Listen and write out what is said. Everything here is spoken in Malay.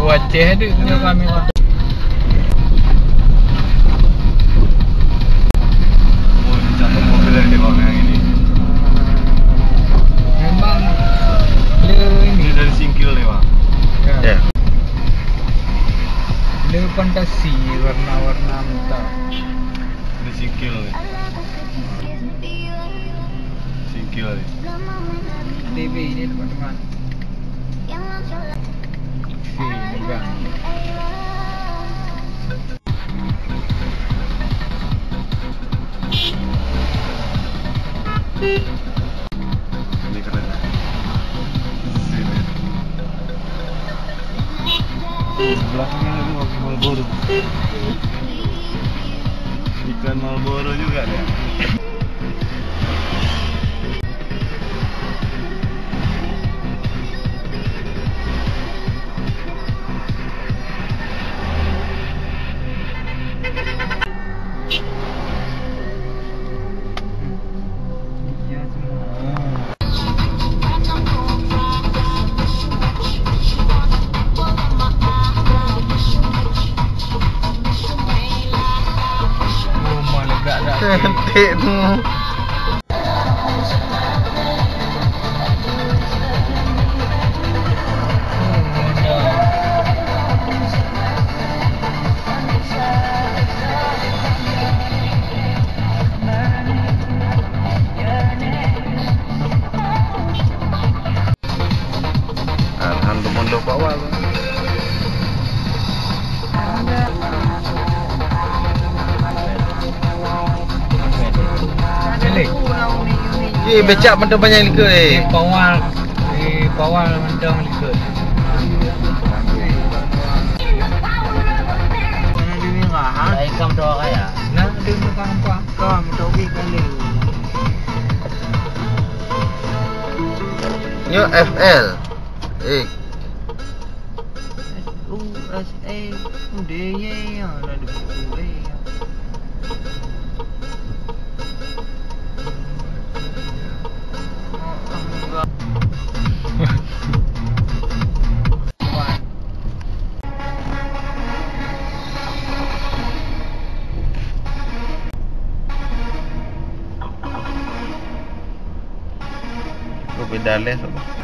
Wajah ada dengan kamera. Oh, ini contoh mobil yang tengok yang ini. Memang dia Ini dari singkil ni, Pak. ya. Dia fantasi warna-warna mentah. Ini singkil ni. Singkil ni. TV ini teman-teman. Juga. Ini keren. Sini. Belakangnya ada mobil Marlboro. Iklan Marlboro juga dia. Iya semua. Rumah lega dah. Cantik tu. Alhamdulillah bawah tu. Calik. Becak benda banyak likut Pawal mendang likut. Ikam doa kaya. Nah, dia bukan apa. Kau mendobi kali. Yo FL. USA dia yang ada di buku Pedales apa?